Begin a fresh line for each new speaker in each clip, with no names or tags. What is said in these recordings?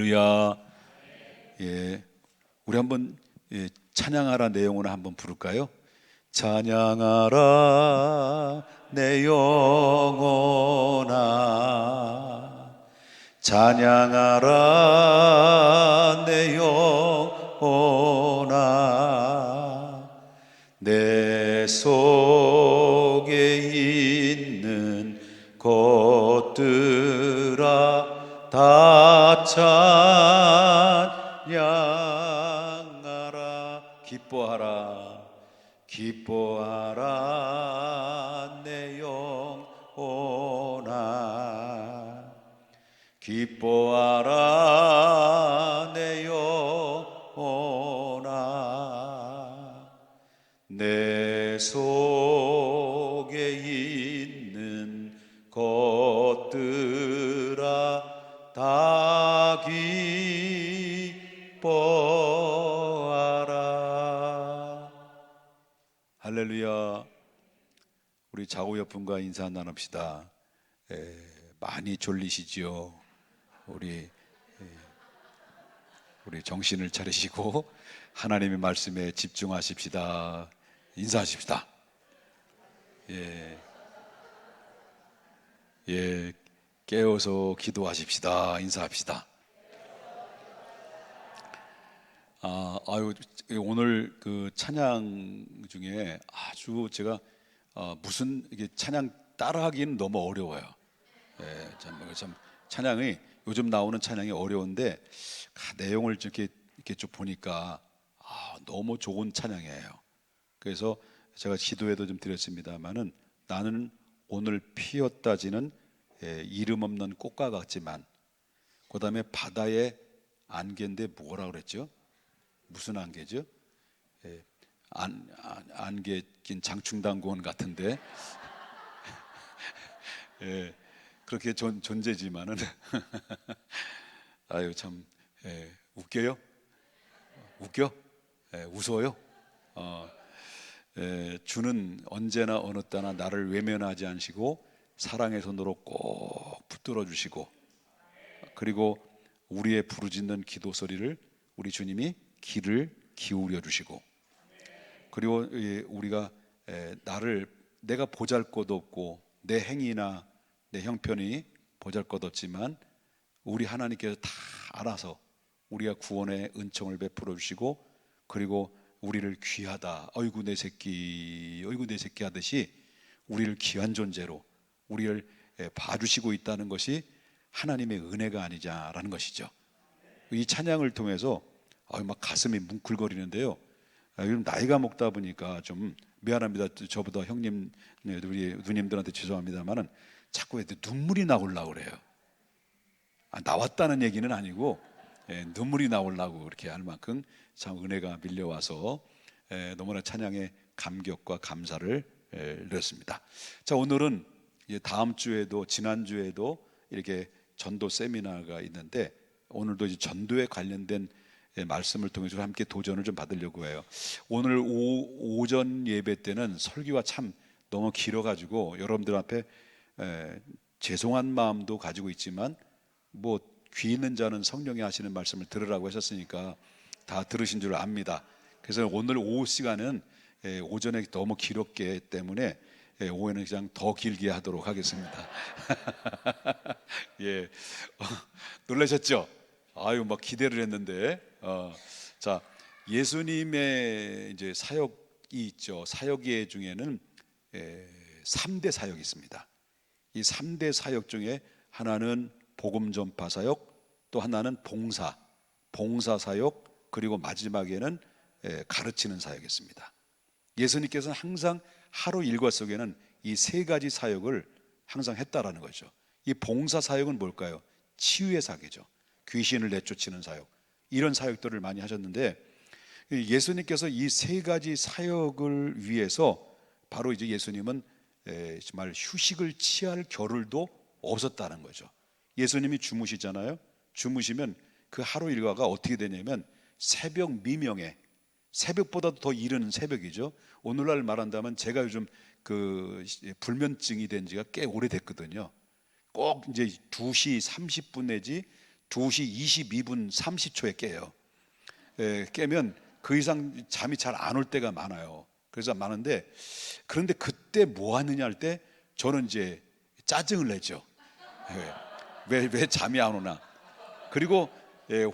할렐루야. 예, 우리 한번 찬양하라 내용으로 한번 부를까요? 찬양하라 내 영혼아, 찬양하라 내 영혼아, 내 속에 있는 것들아 다 찬양하라. 기뻐하라, 기뻐하라 내 영혼아, 기뻐하라 내 영혼아, 내 속에 있는 것들아 다 기뻐하라. 할렐루야. 우리 좌우옆분과 인사 나눕시다. 많이 졸리시지요? 우리 정신을 차리시고 하나님의 말씀에 집중하십시다. 인사하십시다. 깨어서 기도하십시다. 인사합시다. 오늘 그 찬양 중에 아주 제가 무슨 이게 찬양 따라하기는 너무 어려워요. 참 찬양이 요즘 나오는 찬양이 어려운데 내용을 이렇게 쭉 보니까 너무 좋은 찬양이에요. 그래서 제가 기도에도 좀 드렸습니다만은 나는 오늘 피었다지는 이름 없는 꽃과 같지만, 그 다음에 바다의 안개인데 뭐라 그랬죠? 무슨 안개죠? 안개 낀 장충당구원 같은데 그렇게 존재지만은 아유 참 웃겨요? 웃겨? 웃어요? 주는 언제나 어느 때나 나를 외면하지 않으시고 사랑의 손으로 꼭 붙들어 주시고, 그리고 우리의 부르짖는 기도 소리를 우리 주님이 귀를 기울여 주시고, 그리고 우리가 내가 보잘것 없고 내 행위나 내 형편이 보잘것 없지만 우리 하나님께서 다 알아서 우리가 구원의 은총을 베풀어 주시고, 그리고 우리를 귀하다, 어이구 내 새끼 하듯이 우리를 귀한 존재로 우리를 봐주시고 있다는 것이 하나님의 은혜가 아니냐라는 것이죠. 이 찬양을 통해서 막 가슴이 뭉클거리는데요. 요즘 나이가 먹다 보니까 좀 미안합니다. 저보다 형님, 우리 누님들한테 죄송합니다만은 자꾸 눈물이 나오려고 그래요. 나왔다는 얘기는 아니고 눈물이 나오려고 그렇게 할 만큼 참 은혜가 밀려와서 너무나 찬양의 감격과 감사를 드렸습니다. 자, 오늘은 다음 주에도 지난주에도 이렇게 전도 세미나가 있는데 오늘도 이제 전도에 관련된 말씀을 통해서 함께 도전을 좀 받으려고 해요. 오늘 오전 예배 때는 설교가 참 너무 길어가지고 여러분들 앞에 죄송한 마음도 가지고 있지만 귀 있는 자는 성령이 하시는 말씀을 들으라고 하셨으니까 다 들으신 줄 압니다. 그래서 오늘 오후 시간은 오전에 너무 길었기 때문에 오후에는 그냥 더 길게 하도록 하겠습니다. 놀라셨죠? 막 기대를 했는데 자, 예수님의 이제 사역이 있죠. 사역의 중에는 3대 사역이 있습니다. 이 3대 사역 중에 하나는 복음 전파 사역, 또 하나는 봉사 사역, 그리고 마지막에는 가르치는 사역이었습니다. 예수님께서는 항상 하루 일과 속에는 이 3가지 사역을 항상 했다라는 거죠. 이 봉사 사역은 뭘까요? 치유의 사역이죠. 귀신을 내쫓는 사역, 이런 사역들을 많이 하셨는데 예수님께서 이 3가지 사역을 위해서 바로 이제 예수님은 정말 휴식을 취할 겨를도 없었다는 거죠. 예수님이 주무시잖아요. 주무시면 그 하루 일과가 어떻게 되냐면 새벽 미명에, 새벽보다도 더 이른 새벽이죠. 오늘날 말한다면 제가 요즘 그 불면증이 된 지가 꽤 오래됐거든요. 꼭 이제 2시 30분 내지 2시 22분 30초에 깨요. 깨면 그 이상 잠이 잘 안 올 때가 많아요. 그래서 많은데, 그런데 그때 뭐 하느냐 할 때 저는 이제 짜증을 내죠. 왜 잠이 안 오나. 그리고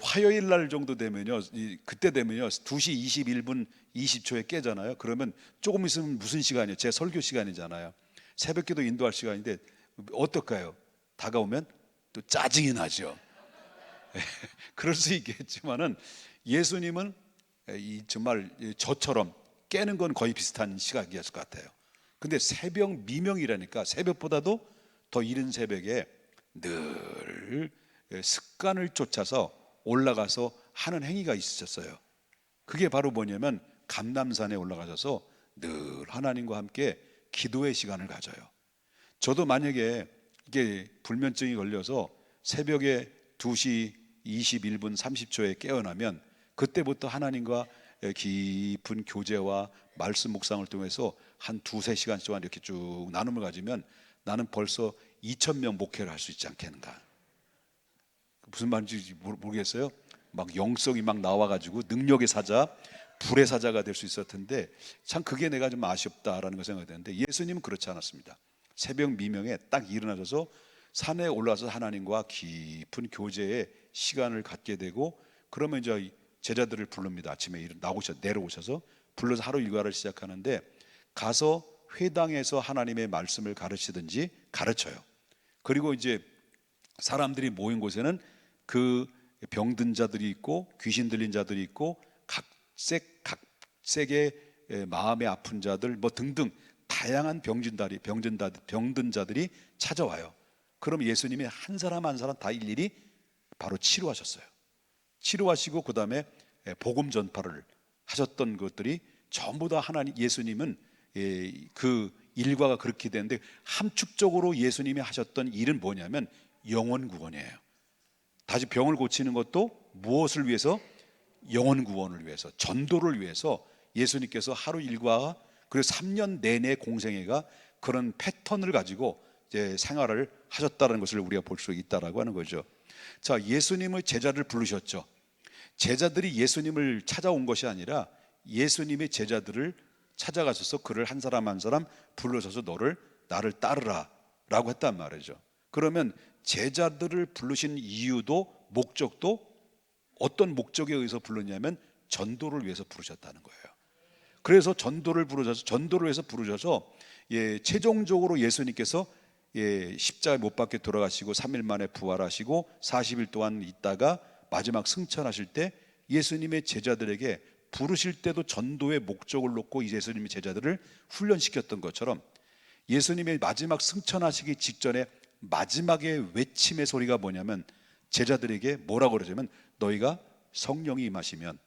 화요일 날 정도 되면요, 그때 되면요 2시 21분 20초에 깨잖아요. 그러면 조금 있으면 무슨 시간이에요? 제 설교 시간이잖아요. 새벽기도 인도할 시간인데 어떨까요? 다가오면 또 짜증이 나죠. 그럴 수 있겠지만은 예수님은 정말 저처럼 깨는 건 거의 비슷한 시각이었을 것 같아요. 근데 새벽 미명이라니까, 새벽보다도 더 이른 새벽에 늘 습관을 쫓아서 올라가서 하는 행위가 있으셨어요. 그게 바로 뭐냐면 감람산에 올라가셔서 늘 하나님과 함께 기도의 시간을 가져요. 저도 만약에 이게 불면증이 걸려서 새벽에 2시 21분 30초에 깨어나면 그때부터 하나님과 깊은 교제와 말씀 묵상을 통해서 한 2-3시간 동안 이렇게 쭉 나눔을 가지면 나는 벌써 2,000명 목회를 할 수 있지 않겠는가. 무슨 말인지 모르겠어요. 막 영성이 막 나와가지고 능력의 사자, 불의 사자가 될 수 있었을 텐데, 참 그게 내가 좀 아쉽다라는 걸 생각했는데, 예수님은 그렇지 않았습니다. 새벽 미명에 딱 일어나셔서 산에 올라서 하나님과 깊은 교제의 시간을 갖게 되고, 그러면 이제 제자들을 부릅니다. 아침에 내려오셔서 불러서 하루 일과를 시작하는데, 가서 회당에서 하나님의 말씀을 가르치든지 가르쳐요. 그리고 이제 사람들이 모인 곳에는 그 병든 자들이 있고 귀신 들린 자들이 있고 각색의 마음에 아픈 자들 뭐 등등 다양한 병든 자들이 찾아와요. 그럼 예수님이 한 사람 한 사람 다 일일이 바로 치료하셨어요. 치료하시고 그 다음에 복음 전파를 하셨던 것들이 전부 다 예수님은 그 일과가 그렇게 되는데, 함축적으로 예수님이 하셨던 일은 뭐냐면 영혼 구원이에요. 다시 병을 고치는 것도 무엇을 위해서? 영혼 구원을 위해서, 전도를 위해서 예수님께서 하루 일과 그리고 3년 내내 공생애가 그런 패턴을 가지고 이제 생활을 하셨다는 것을 우리가 볼 수 있다라고 하는 거죠. 자, 예수님의 제자를 부르셨죠. 제자들이 예수님을 찾아온 것이 아니라 예수님의 제자들을 찾아가셔서 그를 한 사람 한 사람 불러서서 나를 따르라 라고 했단 말이죠. 그러면 제자들을 부르신 이유도 목적도 어떤 목적에 의해서 불렀냐면 전도를 위해서 부르셨다는 거예요. 그래서 전도를 위해서 부르셔서 최종적으로 예수님께서 십자가에 못 박혀 돌아가시고 3일 만에 부활하시고 40일 동안 있다가 마지막 승천하실 때 예수님의 제자들에게 부르실 때도 전도의 목적을 놓고 예수님의 제자들을 훈련시켰던 것처럼, 예수님의 마지막 승천하시기 직전에 마지막에 외침의 소리가 뭐냐면 제자들에게 뭐라고 그러냐면 너희가 성령이 임하시면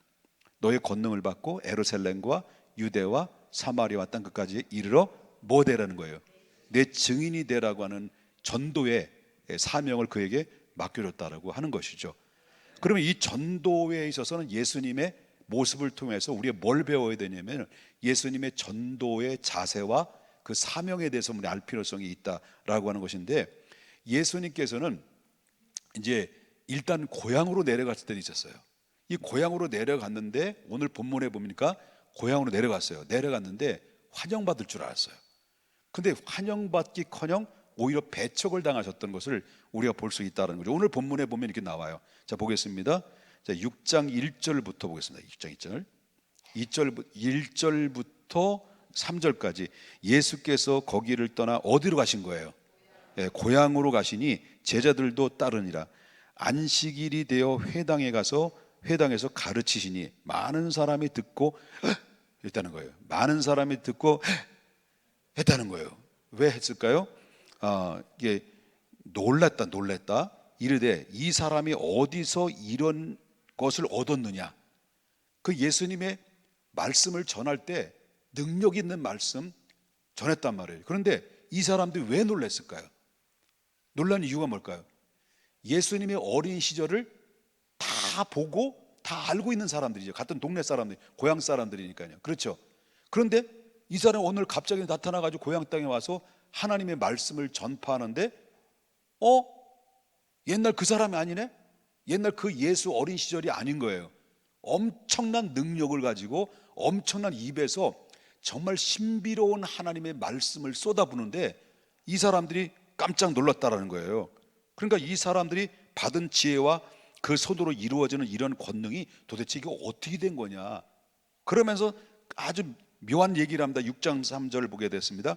너의 권능을 받고 예루살렘과 유대와 사마리아와 땅 끝까지 이르러 뭐 되라는 거예요? 내 증인이 되라고 하는 전도의 사명을 그에게 맡겨줬다라고 하는 것이죠. 그러면 이 전도에 있어서는 예수님의 모습을 통해서 우리가 뭘 배워야 되냐면 예수님의 전도의 자세와 그 사명에 대해서 우리 알 필요성이 있다라고 하는 것인데, 예수님께서는 이제 일단 고향으로 내려갔을 때도 있었어요. 이 고향으로 내려갔는데 오늘 본문에 보니까 고향으로 내려갔는데 환영받을 줄 알았어요. 근데 환영받기커녕 오히려 배척을 당하셨던 것을 우리가 볼 수 있다는 거죠. 오늘 본문에 보면 이렇게 나와요. 자, 보겠습니다. 자, 6장 1절부터 보겠습니다. 6장 1절부터 3절까지 예수께서 거기를 떠나 어디로 가신 거예요? 고향으로 가시니 제자들도 따르니라. 안식일이 되어 회당에서 가르치시니 많은 사람이 듣고 했다는 거예요. 많은 사람이 듣고 했다는 거예요. 왜 했을까요? 이게 놀랬다. 이르되 이 사람이 어디서 이런 것을 얻었느냐. 그 예수님의 말씀을 전할 때 능력 있는 말씀 전했단 말이에요. 그런데 이 사람들이 왜 놀랐을까요? 놀란 이유가 뭘까요? 예수님의 어린 시절을 다 보고 다 알고 있는 사람들이죠. 같은 동네 사람들, 고향 사람들이니까요. 그렇죠? 그런데 이 사람이 오늘 갑자기 나타나가지고 고향 땅에 와서 하나님의 말씀을 전파하는데 옛날 그 사람이 아니네? 옛날 그 예수 어린 시절이 아닌 거예요. 엄청난 능력을 가지고 엄청난 입에서 정말 신비로운 하나님의 말씀을 쏟아부는데 이 사람들이 깜짝 놀랐다라는 거예요. 그러니까 이 사람들이 받은 지혜와 그 손으로 이루어지는 이런 권능이 도대체 이게 어떻게 된 거냐. 그러면서 아주 묘한 얘기를 합니다. 6장 3절을 보게 됐습니다.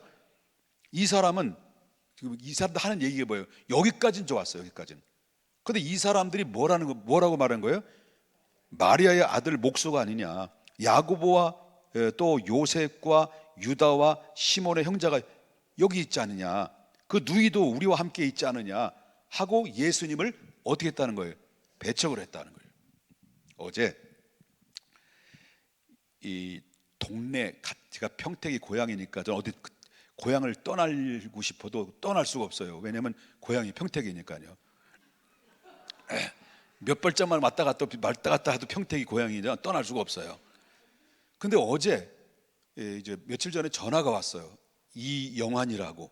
이 사람들 하는 얘기가 뭐예요? 여기까지는 좋았어요. 여기까지는. 근데 이 사람들이 뭐라고 말한 거예요? 마리아의 아들 목소가 아니냐, 야고보와 또 요셉과 유다와 시몬의 형제가 여기 있지 않느냐, 그 누이도 우리와 함께 있지 않느냐 하고 예수님을 어떻게 했다는 거예요? 배척을 했다는 거예요. 어제 이 동네, 제가 평택이 고향이니까 저는 어디 고향을 떠나고 싶어도 떠날 수가 없어요. 왜냐하면 고향이 평택이니까요. 몇 발짝만 왔다 갔다 해도 평택이 고향이냐, 떠날 수가 없어요. 근데 어제 이제 며칠 전에 전화가 왔어요. 이영환이라고.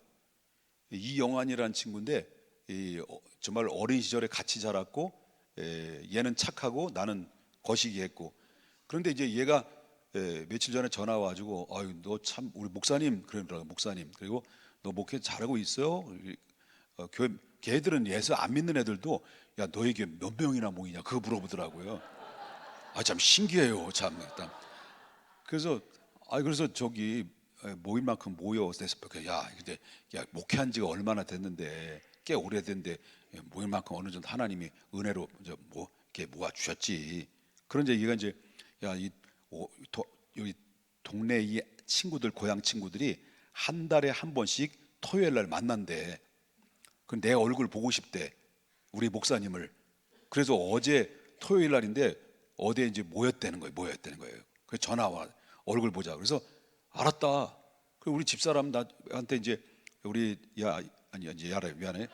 이영환이라는 친구인데 정말 어린 시절에 같이 자랐고, 얘는 착하고 나는 거시기했고. 그런데 이제 얘가 며칠 전에 전화 와가지고, 아유 너 참 우리 목사님, 그러더라고요. 목사님, 그리고 너 목회 잘하고 있어요? 교회 걔들은 예수 안 믿는 애들도 야 너에게 몇 명이나 모이냐 그거 물어보더라고요. 아 참 신기해요. 참. 그래서 저기 모일 만큼 모여. 그래서 야 근데 야 목회한 지가 얼마나 됐는데, 꽤 오래된데 모일 만큼 어느 정도 하나님이 은혜로 뭐 이렇게 모아 주셨지. 그런 얘기가 이제 여기 동네 이 친구들, 고향 친구들이 한 달에 한 번씩 토요일 날 만난대. 그 내 얼굴 보고 싶대, 우리 목사님을. 그래서 어제 토요일 날인데 어디에 이제 모였다는 거예요. 그래서 전화 와, 얼굴 보자. 그래서 알았다. 그 우리 집사람 나한테 이제 우리 아니 야래 미안해.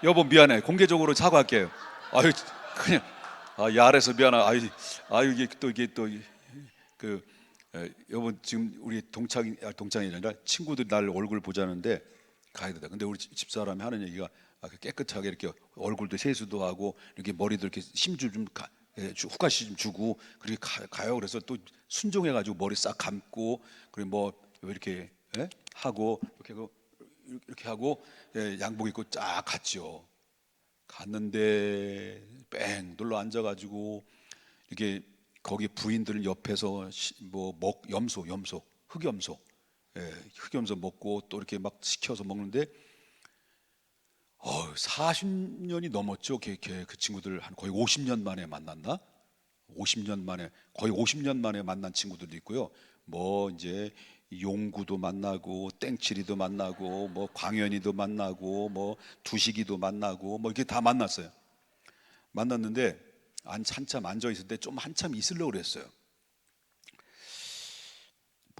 여보 미안해. 공개적으로 사과할게요. 아유 그냥 야래서 미안해. 아유 이게 또 그 여보 지금 우리 동창이 아니라 친구들 날 얼굴 보자는데 가야 된다. 근데 우리 집사람이 하는 얘기가 깨끗하게 이렇게 얼굴도 세수도 하고 이렇게 머리도 이렇게 심주 좀 후가시 좀 주고 그렇게 가요. 그래서 또 순종해가지고 머리 싹 감고, 그리고 뭐 이렇게 하고 이렇게 하고 양복 입고 쫙 갔죠. 갔는데 뺑 눌러 앉아가지고 이렇게 거기 부인들 옆에서 염소 흑염소 흑염소 먹고 또 이렇게 막 시켜서 먹는데 40년이 넘었죠. 그 친구들 한 거의 50년 만에 만났나? 50년 만에, 거의 50년 만에 만난 친구들도 있고요. 뭐 이제 용구도 만나고 땡칠이도 만나고 뭐 광현이도 만나고 뭐 두식이도 만나고 뭐 이렇게 다 만났어요. 만났는데 한참 앉아 있을 때 좀 한참 있으려고 그랬어요.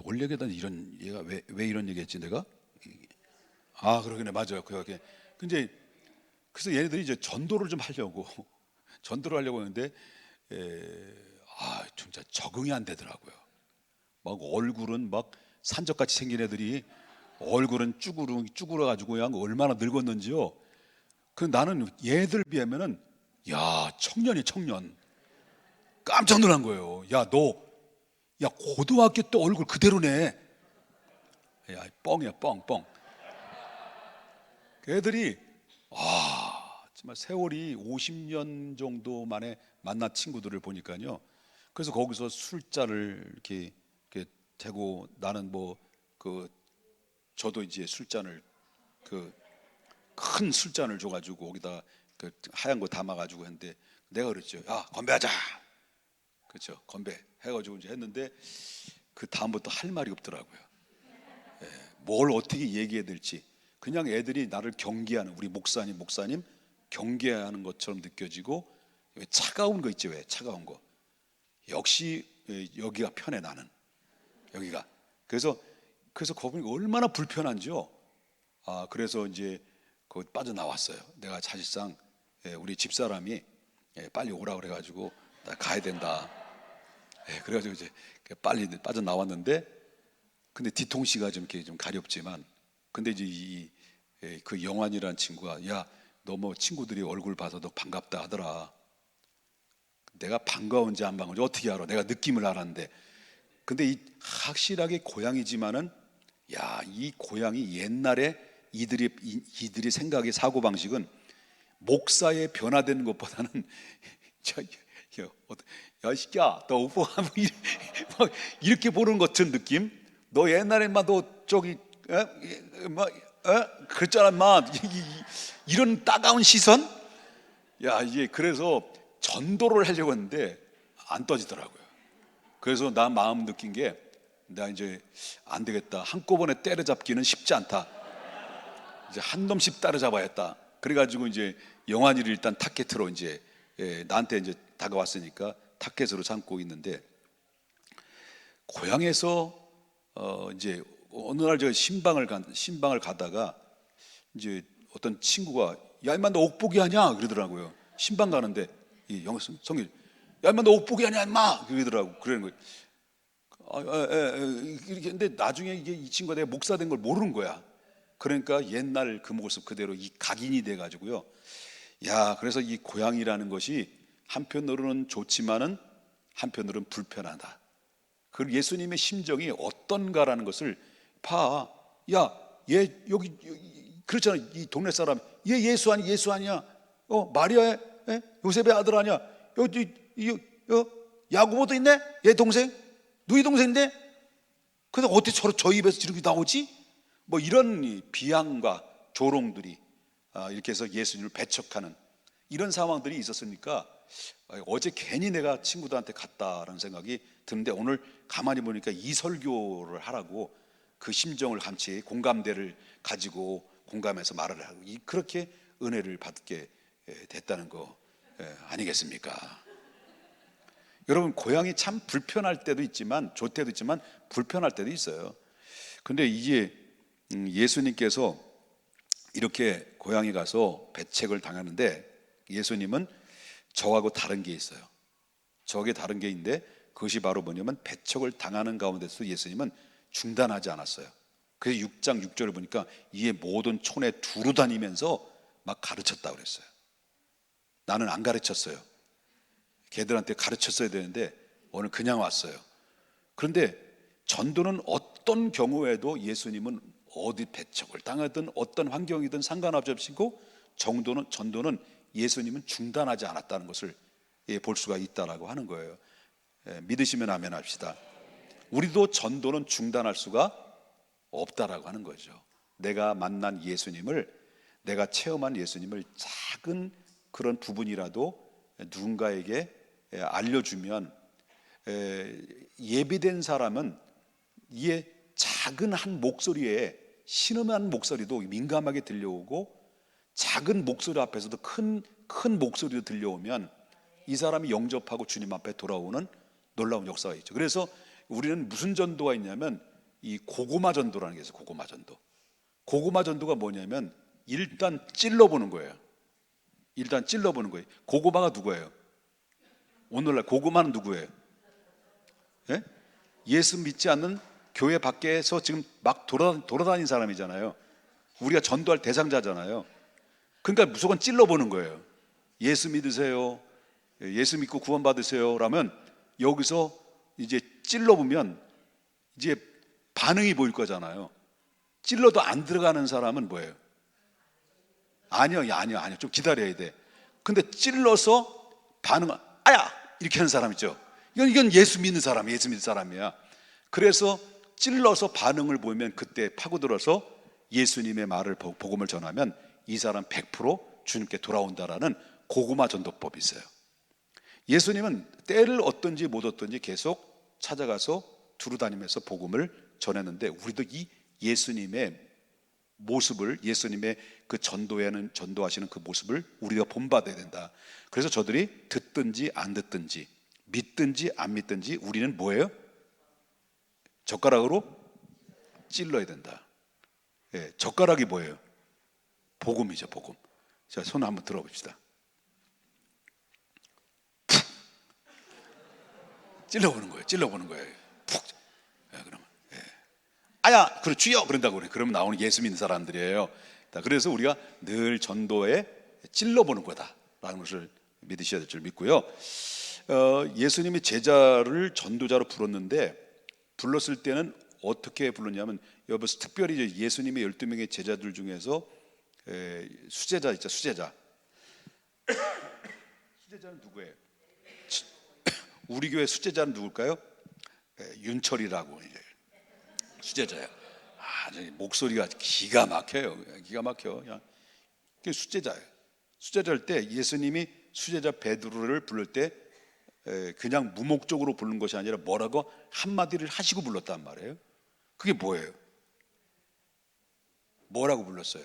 뭘 얘기하다 얘가 왜 이런 얘기했지 내가? 그러겠네. 맞아요. 그게 근데 그래서 얘네들이 이제 전도를 좀 하려고 전도를 하려고 했는데 진짜 적응이 안 되더라고요. 막 얼굴은 막 산적같이 생긴 애들이 얼굴은 쭈그러 가지고 그냥 얼마나 늙었는지요. 그 나는 얘들 비하면은 청년 깜짝 놀란 거예요. 고등학교 때 얼굴 그대로네. 뻥이야 뻥. 그 애들이 정말 세월이 50년 정도 만에 만난 친구들을 보니까요. 그래서 거기서 술잔을 이렇게 대고 나는 저도 이제 술잔을 큰 술잔을 줘가지고 거기다 하얀 거 담아가지고 했는데 내가 그랬죠. 야 건배하자. 그렇죠. 건배 해가지고 이제 했는데 그 다음부터 할 말이 없더라고요. 뭘 어떻게 얘기해야 될지. 그냥 애들이 나를 경계하는, 우리 목사님 경계하는 것처럼 느껴지고, 차가운 거 있지, 왜 차가운 거. 역시 여기가 편해, 나는 여기가. 그래서 거기 얼마나 불편한지요. 그래서 이제 거기 빠져나왔어요. 내가 사실상 우리 집사람이 빨리 오라 그래가지고 나 가야 된다. 그래가지고 이제 빨리 빠져나왔는데, 근데 뒤통수가 좀 이렇게 좀 가렵지만, 근데 이제 그 영환이라는 친구가 야 너 뭐 친구들이 얼굴 봐서 너 반갑다 하더라. 내가 반가운지 안 반가운지 어떻게 알아? 내가 느낌을 알았는데. 근데 이 확실하게 고향이지만은, 야, 이 고향이 옛날에 이들이 생각의 사고 방식은 목사의 변화되는 것보다는 야, 이 새끼야, 너 오빠 막 이렇게 보는 것 같은 느낌? 너 옛날에 너 저기 그랬잖아, 이런 따가운 시선? 야, 이게 그래서 전도를 하려고 했는데 안 떠지더라고요. 그래서 나 마음 느낀 게, 나 이제 안 되겠다. 한꺼번에 때려잡기는 쉽지 않다. 이제 한 놈씩 따라잡아야겠다. 그래가지고 이제 영환이를 일단 타켓으로 이제 나한테 이제 다가왔으니까 타켓으로 삼고 있는데, 고향에서 이제 어느 날 제가 신방을 가다가 이제 어떤 친구가, 야 임마 너 옥보기 하냐 그러더라고요. 신방 가는데 이 성일, 야 임마 너 옥보기 하냐 임마 그러더라고. 그러는 거예요. 이렇게. 근데 나중에 이게 이 친구가 내가 목사 된 걸 모르는 거야. 그러니까 옛날 그 모습 그대로 이 각인이 돼 가지고요. 야, 그래서 이 고향이라는 것이 한편으로는 좋지만은 한편으로는 불편하다. 그 예수님의 심정이 어떤가라는 것을 봐. 야, 얘 여기 그렇잖아. 이 동네 사람, 얘 예수 아니야? 마리아의 요셉의 아들 아니야? 여기 야고보도 있네? 얘 동생? 누이 동생인데? 근데 어떻게 저 입에서 이렇게 나오지? 뭐 이런 비양과 조롱들이 이렇게 해서 예수님을 배척하는 이런 상황들이 있었으니까, 어제 괜히 내가 친구들한테 갔다라는 생각이 드는데, 오늘 가만히 보니까 이 설교를 하라고 그 심정을 같이 공감대를 가지고 공감해서 말을 하고, 그렇게 은혜를 받게 됐다는 거 아니겠습니까? 여러분, 고향이 참 불편할 때도 있지만 좋을 때도 있지만 불편할 때도 있어요. 근데 이게 예수님께서 이렇게 고향에 가서 배책을 당하는데, 예수님은 저하고 다른 게 있어요. 저게 다른 게 있는데, 그것이 바로 뭐냐면 배척을 당하는 가운데서 예수님은 중단하지 않았어요. 그래서 6장 6절을 보니까 이에 모든 촌에 두루 다니면서 막 가르쳤다고 그랬어요. 나는 안 가르쳤어요. 걔들한테 가르쳤어야 되는데 오늘 그냥 왔어요. 그런데 전도는 어떤 경우에도 예수님은 어디 배척을 당하든 어떤 환경이든 상관없으시고, 전도는 예수님은 중단하지 않았다는 것을 볼 수가 있다라고 하는 거예요. 믿으시면 아멘 합시다. 우리도 전도는 중단할 수가 없다라고 하는 거죠. 내가 만난 예수님을, 내가 체험한 예수님을 작은 그런 부분이라도 누군가에게 알려주면, 예비된 사람은 이에 작은 한 목소리에, 신음한 목소리도 민감하게 들려오고, 작은 목소리 앞에서도 큰 목소리로 들려오면 이 사람이 영접하고 주님 앞에 돌아오는 놀라운 역사가 있죠. 그래서 우리는 무슨 전도가 있냐면 이 고구마 전도라는 게 있어요. 고구마 전도. 고구마 전도가 뭐냐면 일단 찔러보는 거예요. 일단 찔러보는 거예요. 고구마가 누구예요? 오늘날 고구마는 누구예요? 예? 예수 믿지 않는 교회 밖에서 지금 막 돌아다니는 사람이잖아요. 우리가 전도할 대상자잖아요. 그러니까 무조건 찔러보는 거예요. 예수 믿으세요. 예수 믿고 구원 받으세요. 라면 여기서 이제 찔러보면 이제 반응이 보일 거잖아요. 찔러도 안 들어가는 사람은 뭐예요? 아니요. 좀 기다려야 돼. 근데 찔러서 아야! 이렇게 하는 사람 있죠. 이건 예수 믿는 사람이야. 그래서 찔러서 반응을 보이면 그때 파고들어서 예수님의 말을, 복음을 전하면 이 사람 100% 주님께 돌아온다라는 고구마 전도법이 있어요. 예수님은 때를 얻든지 못 얻든지 계속 찾아가서 두루다니면서 복음을 전했는데, 우리도 이 예수님의 모습을, 예수님의 그 전도하시는 그 모습을 우리가 본받아야 된다. 그래서 저들이 듣든지 안 듣든지, 믿든지 안 믿든지 우리는 뭐예요? 젓가락으로 찔러야 된다. 젓가락이 뭐예요? 복음이죠, 복음. 자, 손 한번 들어봅시다. 푹 찔러보는 거예요. 푹. 그러면 아야, 그래 주여 그런다고 그래. 그러면 나오는 예수 믿는 사람들이에요. 그래서 우리가 늘 전도에 찔러보는 거다라는 것을 믿으셔야 될 줄 믿고요. 예수님이 제자를 전도자로 불렀을 때는 어떻게 불렀냐면, 여기서 특별히 예수님의 12명의 제자들 중에서 수제자 있죠, 수제자. 수제자는 누구예요? 우리 교회 수제자는 누굴까요? 윤철이라고 이제 수제자야. 목소리가 기가 막혀요. 기가 막혀. 그냥 그게 수제자예요. 수제자일 때 예수님이 수제자 베드로를 부를 때 그냥 무목적으로 부른 것이 아니라 뭐라고 한마디를 하시고 불렀단 말이에요. 그게 뭐예요? 뭐라고 불렀어요?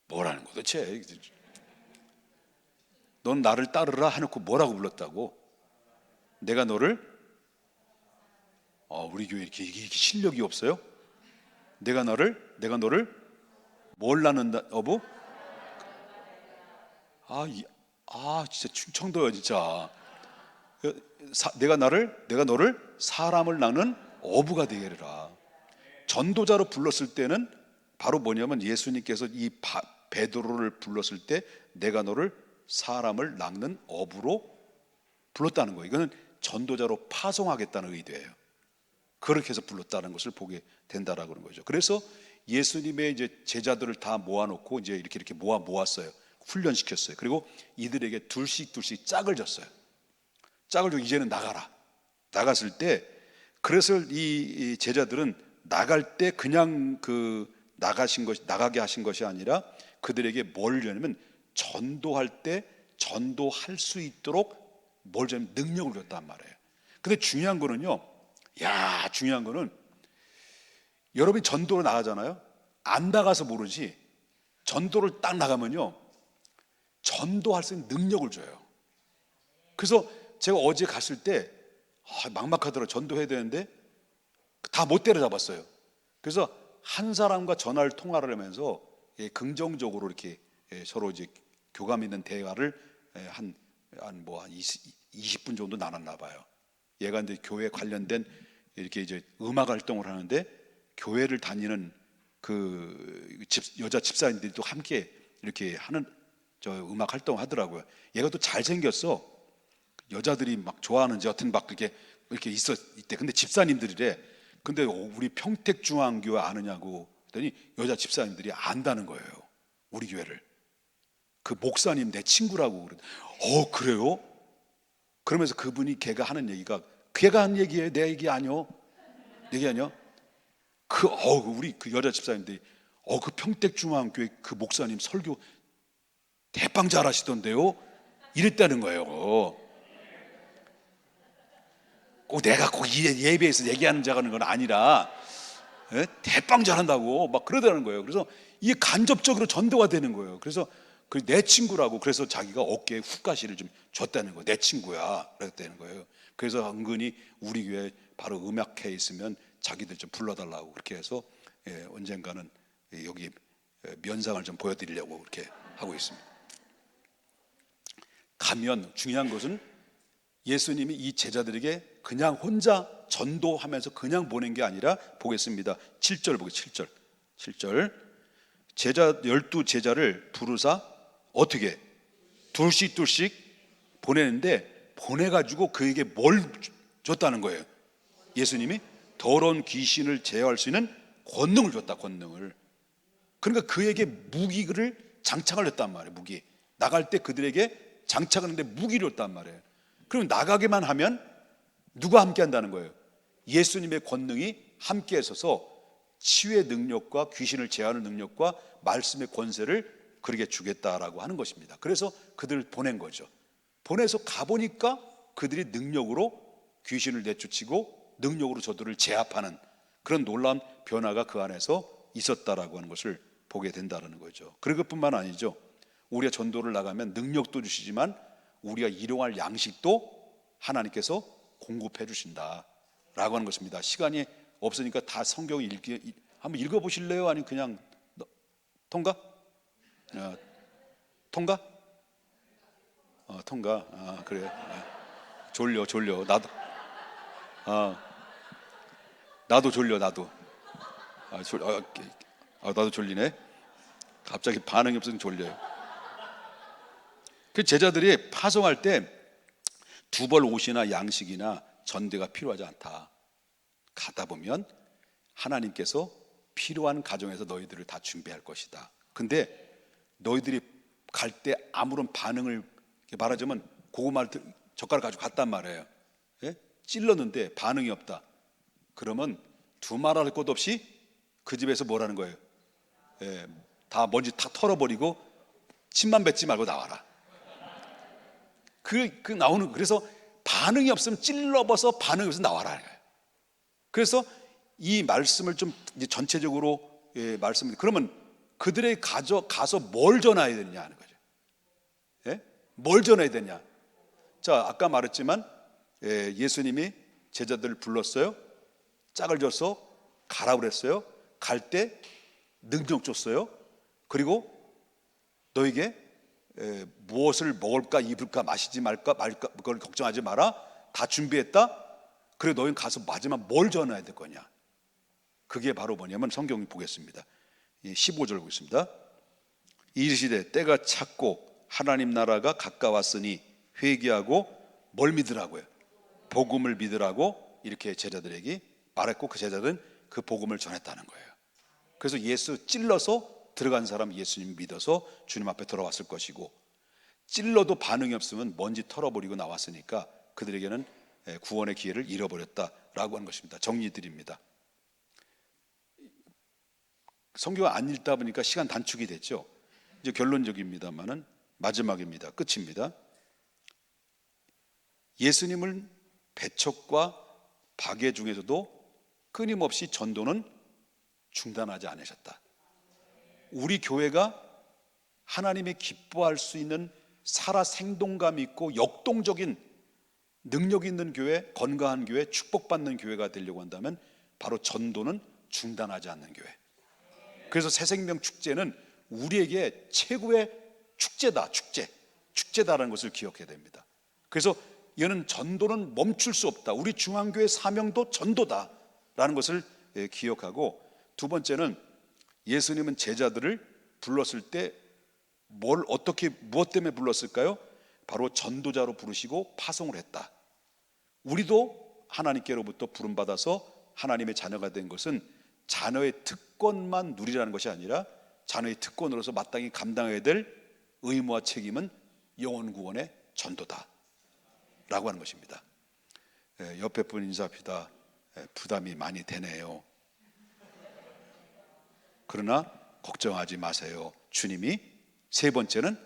뭐라는 거 도대체? 넌 나를 따르라 해놓고 뭐라고 불렀다고? 내가 너를 우리 교회 이렇게 실력이 없어요? 내가 너를 뭘 낳는다? 어부? 진짜 충청도야 진짜. 내가 너를 사람을 낳는 어부가 되게 해라. 전도자로 불렀을 때는 바로 뭐냐면, 예수님께서 이 베드로를 불렀을 때 내가 너를 사람을 낳는 어부로 불렀다는 거예요. 이거는 전도자로 파송하겠다는 의도예요. 그렇게 해서 불렀다는 것을 보게 된다라고 하는 거죠. 그래서 예수님의 이제 제자들을 다 모아놓고 이제 이렇게 모았어요. 훈련시켰어요. 그리고 이들에게 둘씩 짝을 줬어요. 짝을 주고 이제는 나가라. 나갔을 때, 그래서 이 제자들은 나갈 때 그냥 나가게 하신 것이 아니라 그들에게 뭘 주냐면, 전도할 때 전도할 수 있도록 뭘 주냐면 능력을 줬단 말이에요. 근데 중요한 거는 여러분이 전도로 나가잖아요. 안 나가서 모르지, 전도를 딱 나가면요, 전도할 수 있는 능력을 줘요. 그래서 제가 어제 갔을 때 막막하더라고요. 전도해야 되는데 다 못 때려잡았어요. 그래서 한 사람과 전화를 통화를 하면서 긍정적으로 이렇게 서로 이제 교감 있는 대화를 한 20분 정도 나눴나 봐요. 얘가 이제 교회 관련된 이렇게 이제 음악 활동을 하는데, 교회를 다니는 그 여자 집사님들이 또 함께 이렇게 하는 음악 활동을 하더라고요. 얘가 또 잘생겼어. 여자들이 막 좋아하는지 여튼 막 이렇게 있대. 근데 집사님들이래. 근데 우리 평택중앙교회 아느냐고 했더니 여자 집사님들이 안다는 거예요, 우리 교회를. 그 목사님 내 친구라고 그래. 그래요? 그러면서 그분이 걔가 하는 얘기가, 걔가 하는 얘기예요, 내 얘기 아니요. 얘기 아니요. 우리 그 여자 집사님들이 그 평택중앙교회 그 목사님 설교 대빵 잘하시던데요, 이랬다는 거예요. 꼭 내가 꼭 예배에서 얘기하는 자가는 건 아니라 대빵 잘한다고 막 그러더라는 거예요. 그래서 이게 간접적으로 전도가 되는 거예요. 그래서 내 친구라고, 그래서 자기가 어깨에 훅가시를 좀 줬다는 거예요. 내 친구야 그랬다는 거예요. 그래서 은근히 우리 교회 바로 음악회에 있으면 자기들 좀 불러달라고 그렇게 해서 언젠가는 여기 면상을 좀 보여드리려고 그렇게 하고 있습니다. 가면 중요한 것은 예수님이 이 제자들에게 그냥 혼자 전도하면서 그냥 보낸 게 아니라, 보겠습니다. 7절 보겠습니다. 7절. 12제자를 부르사 어떻게 둘씩 보내는데, 보내가지고 그에게 뭘 줬다는 거예요? 예수님이 더러운 귀신을 제어할 수 있는 권능을 줬다. 권능을. 그러니까 그에게 무기를 장착을 했단 말이에요. 무기. 나갈 때 그들에게 장착을 했는데 무기를 줬단 말이에요. 그럼 나가기만 하면 누가 함께 한다는 거예요? 예수님의 권능이 함께 있어서 치유의 능력과 귀신을 제어하는 능력과 말씀의 권세를 그에게 주겠다라고 하는 것입니다. 그래서 그들을 보낸 거죠. 보내서 가보니까 그들이 능력으로 귀신을 내쫓고 능력으로 저들을 제압하는 그런 놀라운 변화가 그 안에서 있었다라고 하는 것을 보게 된다는 거죠. 그것뿐만 아니죠. 우리가 전도를 나가면 능력도 주시지만 우리가 일용할 양식도 하나님께서 공급해 주신다라고 하는 것입니다. 시간이 없으니까 다 성경 한번 읽어보실래요? 아니면 그냥 통과? 통과? 통과. 그래요. 졸려. 나도 졸려. 나도 졸리네. 갑자기 반응이 없어서 졸려요. 그 제자들이 파송할 때 두 벌 옷이나 양식이나 전대가 필요하지 않다. 가다 보면 하나님께서 필요한 가정에서 너희들을 다 준비할 것이다. 근데 너희들이 갈 때 아무런 반응을, 말하자면 고구마를 젓가락 가지고 갔단 말이에요. 예? 찔렀는데 반응이 없다. 그러면 두말할 것 없이 그 집에서 뭐라는 거예요? 예, 다 먼지 다 털어버리고 침만 뱉지 말고 나와라. 그래서 반응이 없으면 찔러버서 반응이 없으면 나와라. 그래서 이 말씀을 좀 이제 전체적으로 말씀을, 그러면 그들의 가서 뭘 전해야 되느냐 하는 거죠. 예? 뭘 전해야 되냐? 자, 아까 말했지만 예수님이 제자들을 불렀어요. 짝을 져서 가라 그랬어요. 갈 때 능력 줬어요. 그리고 너에게 무엇을 먹을까 입을까 마시지 말까 그걸 걱정하지 마라. 다 준비했다. 그래 너희는 가서 마지막 뭘 전해야 될 거냐? 그게 바로 뭐냐면 성경을 보겠습니다. 15절 보겠습니다. 이르시되 때가 찼고 하나님 나라가 가까웠으니 회개하고 뭘 믿으라고요? 복음을 믿으라고 이렇게 제자들에게 말했고 그 제자들은 그 복음을 전했다는 거예요. 그래서 예수 찔러서 들어간 사람 예수님 믿어서 주님 앞에 돌아왔을 것이고, 찔러도 반응이 없으면 먼지 털어버리고 나왔으니까 그들에게는 구원의 기회를 잃어버렸다라고 하는 것입니다. 정리드립니다. 성경을 안 읽다 보니까 시간 단축이 됐죠. 이제 결론적입니다만은 마지막입니다. 끝입니다. 예수님을 배척과 박해 중에서도 끊임없이 전도는 중단하지 않으셨다. 우리 교회가 하나님이 기뻐할 수 있는 살아 생동감 있고 역동적인 능력 있는 교회, 건강한 교회, 축복받는 교회가 되려고 한다면 바로 전도는 중단하지 않는 교회. 그래서 새생명 축제는 우리에게 최고의 축제다. 축제다라는 것을 기억해야 됩니다. 그래서 이는 전도는 멈출 수 없다. 우리 중앙교회 사명도 전도다라는 것을 기억하고, 두 번째는 예수님은 제자들을 불렀을 때 무엇 때문에 불렀을까요? 바로 전도자로 부르시고 파송을 했다. 우리도 하나님께로부터 부름받아서 하나님의 자녀가 된 것은 자녀의 특권만 누리라는 것이 아니라 자녀의 특권으로서 마땅히 감당해야 될 의무와 책임은 영혼 구원의 전도다 라고 하는 것입니다. 옆에 분 인사합시다. 부담이 많이 되네요. 그러나 걱정하지 마세요. 주님이 세 번째는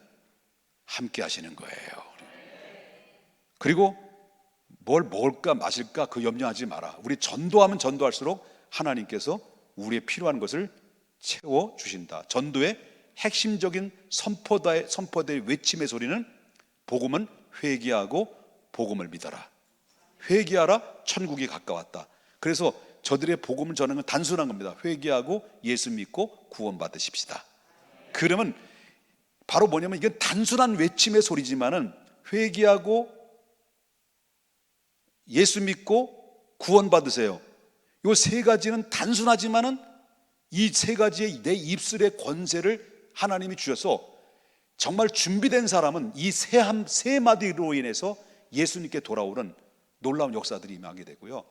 함께 하시는 거예요. 그리고 뭘 먹을까 마실까 그 염려하지 마라. 우리 전도하면 전도할수록 하나님께서 우리의 필요한 것을 채워주신다. 전도의 핵심적인 선포대의 외침의 소리는 복음은 회개하고 복음을 믿어라. 회개하라, 천국이 가까웠다. 그래서 저들의 복음을 전하는 건 단순한 겁니다. 회개하고 예수 믿고 구원받으십시다. 그러면 바로 뭐냐면 이건 단순한 외침의 소리지만은 회개하고 예수 믿고 구원받으세요. 이 세 가지는 단순하지만은 이 세 가지의 내 입술의 권세를 하나님이 주셔서 정말 준비된 사람은 이 세 마디로 인해서 예수님께 돌아오는 놀라운 역사들이 임하게 되고요.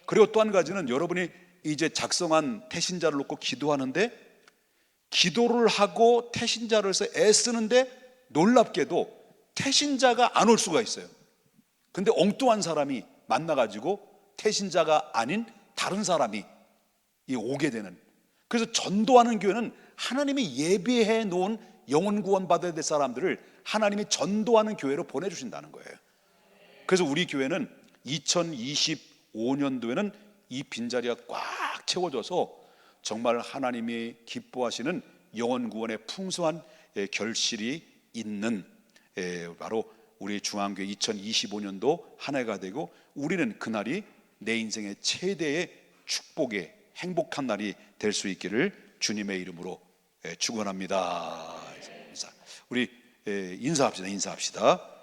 그리고 또 한 가지는 여러분이 이제 작성한 태신자를 놓고 기도하는데, 기도를 하고 태신자를 해서 애쓰는데 놀랍게도 태신자가 안 올 수가 있어요. 근데 엉뚱한 사람이 만나가지고 태신자가 아닌 다른 사람이 오게 되는, 그래서 전도하는 교회는 하나님이 예비해 놓은 영혼 구원 받아야 될 사람들을 하나님이 전도하는 교회로 보내주신다는 거예요. 그래서 우리 교회는 2025년도에는 이 빈자리가 꽉 채워져서 정말 하나님이 기뻐하시는 영혼 구원의 풍성한 결실이 있는 바로 우리 중앙교회 2025년도 한 해가 되고, 우리는 그날이 내 인생의 최대의 축복의 행복한 날이 될 수 있기를 주님의 이름으로 축원합니다. 우리 인사합시다.